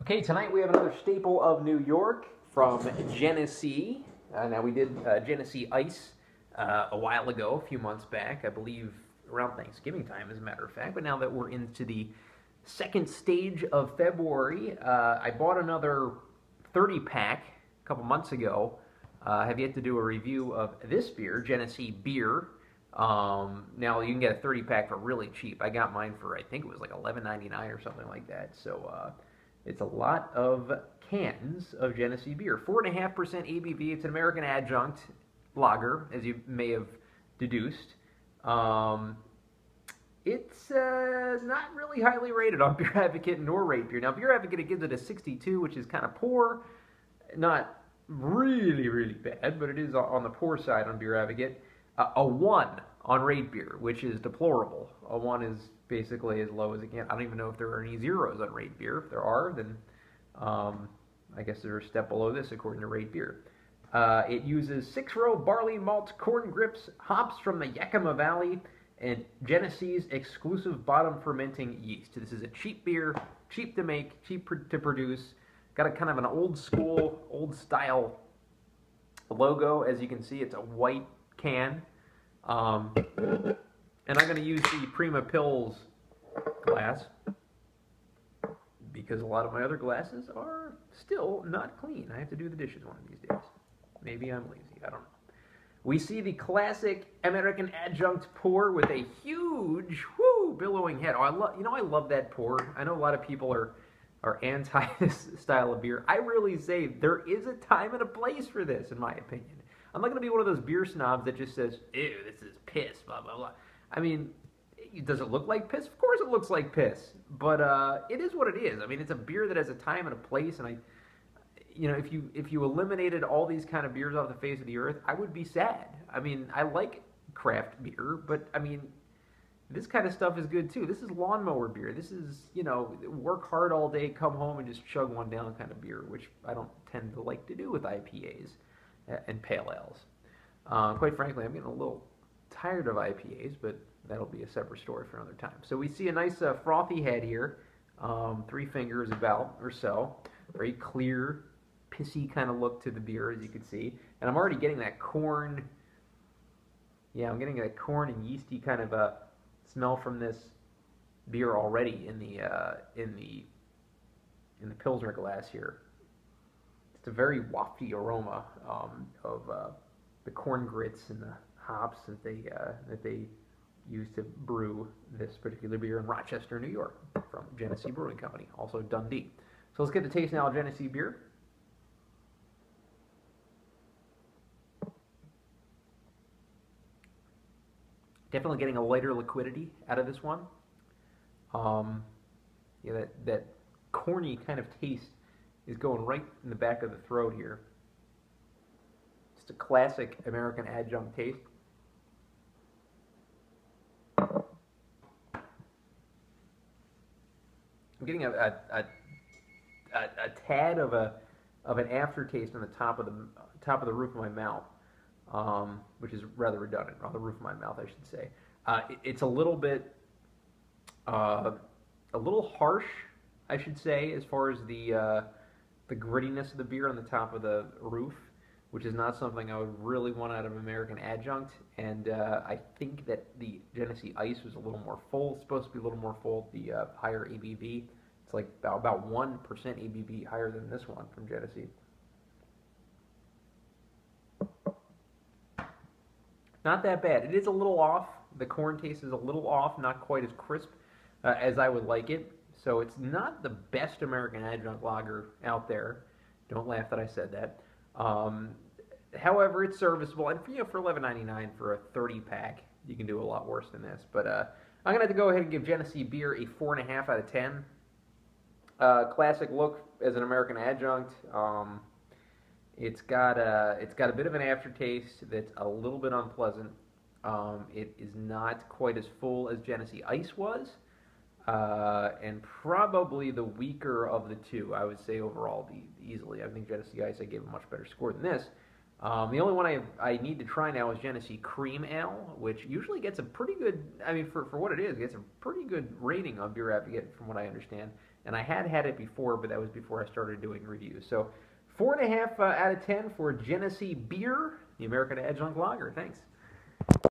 Okay, tonight we have another staple of New York from Genesee. Now we did Genesee Ice a while ago, a few months back, I believe around Thanksgiving time, as a matter of fact. But now that we're into the second stage of February, I bought another 30-pack a couple months ago. I have yet to do a review of this beer, Genesee Beer. Now you can get a 30-pack for really cheap. I got mine for, I think it was like $11.99 or something like that. So it's a lot of cans of Genesee beer. 4.5% ABV. It's an American adjunct lager, as you may have deduced. It's not really highly rated on Beer Advocate nor Rate Beer. Now, Beer Advocate, it gives it a 62, which is kind of poor. Not really, really bad, but it is on the poor side on Beer Advocate. A 1 on Rate Beer, which is deplorable. A 1 is basically as low as it can. I don't even know if there are any zeros on Rate Beer. If there are, then I guess they're a step below this according to Rate Beer. It uses 6-row barley malt, corn grips, hops from the Yakima Valley, and Genesee's exclusive bottom fermenting yeast. This is a cheap beer, cheap to make, cheap to produce. Got a kind of an old school, old style logo. As you can see, it's a white can. And I'm going to use the Prima Pils glass because a lot of my other glasses are still not clean. I have to do the dishes one of these days. Maybe I'm lazy. I don't know. We see the classic American adjunct pour with a huge, billowing head. Oh, I love that pour. I know a lot of people are anti this style of beer. I really say there is a time and a place for this, in my opinion. I'm not going to be one of those beer snobs that just says, ew, this is piss, blah, blah, blah. I mean, does it look like piss? Of course it looks like piss. But it is what it is. I mean, it's a beer that has a time and a place, and if you eliminated all these kind of beers off the face of the earth, I would be sad. I mean, I like craft beer, but, I mean, this kind of stuff is good, too. This is lawnmower beer. This is, work hard all day, come home, and just chug one down kind of beer, which I don't tend to like to do with IPAs and pale ales. Quite frankly, I'm getting a little tired of IPAs, but that'll be a separate story for another time. So we see a nice frothy head here, 3 fingers about or so. Very clear, pissy kind of look to the beer, as you can see. And I'm already getting that corn. Yeah, I'm getting that corn and yeasty kind of a smell from this beer already in the Pilsner glass here. It's a very wafty aroma of the corn grits and the hops that they use to brew this particular beer in Rochester, New York, from Genesee Brewing Company, also Dundee. So let's get the taste now of Genesee beer. Definitely getting a lighter liquidity out of this one. Yeah, that corny kind of taste is going right in the back of the throat here. Just a classic American adjunct taste. I'm getting a tad of an aftertaste on the top of the roof of my mouth, which is rather redundant. On the roof of my mouth, I should say. It's a little bit, a little harsh, I should say, as far as the grittiness of the beer on the top of the roof, which is not something I would really want out of American adjunct. And I think that the Genesee Ice was a little more full. It's supposed to be a little more full, the higher ABV. It's like about 1% ABV higher than this one from Genesee. Not that bad. It is a little off. The corn taste is a little off, not quite as crisp as I would like it. So it's not the best American adjunct lager out there. Don't laugh that I said that. However, it's serviceable, and for $11.99 for a 30-pack, you can do a lot worse than this. But I'm gonna have to go ahead and give Genesee beer a 4.5 out of 10. Classic look as an American adjunct. It's got a bit of an aftertaste that's a little bit unpleasant. It is not quite as full as Genesee Ice was. And probably the weaker of the two, I would say overall, easily. I think Genesee Ice, I gave a much better score than this. The only one I need to try now is Genesee Cream Ale, which usually gets a pretty good, I mean, for what it is, gets a pretty good rating on Beer Advocate, from what I understand. And I had had it before, but that was before I started doing reviews. So 4.5 out of 10 for Genesee Beer, the American Adjunct Lager. Thanks.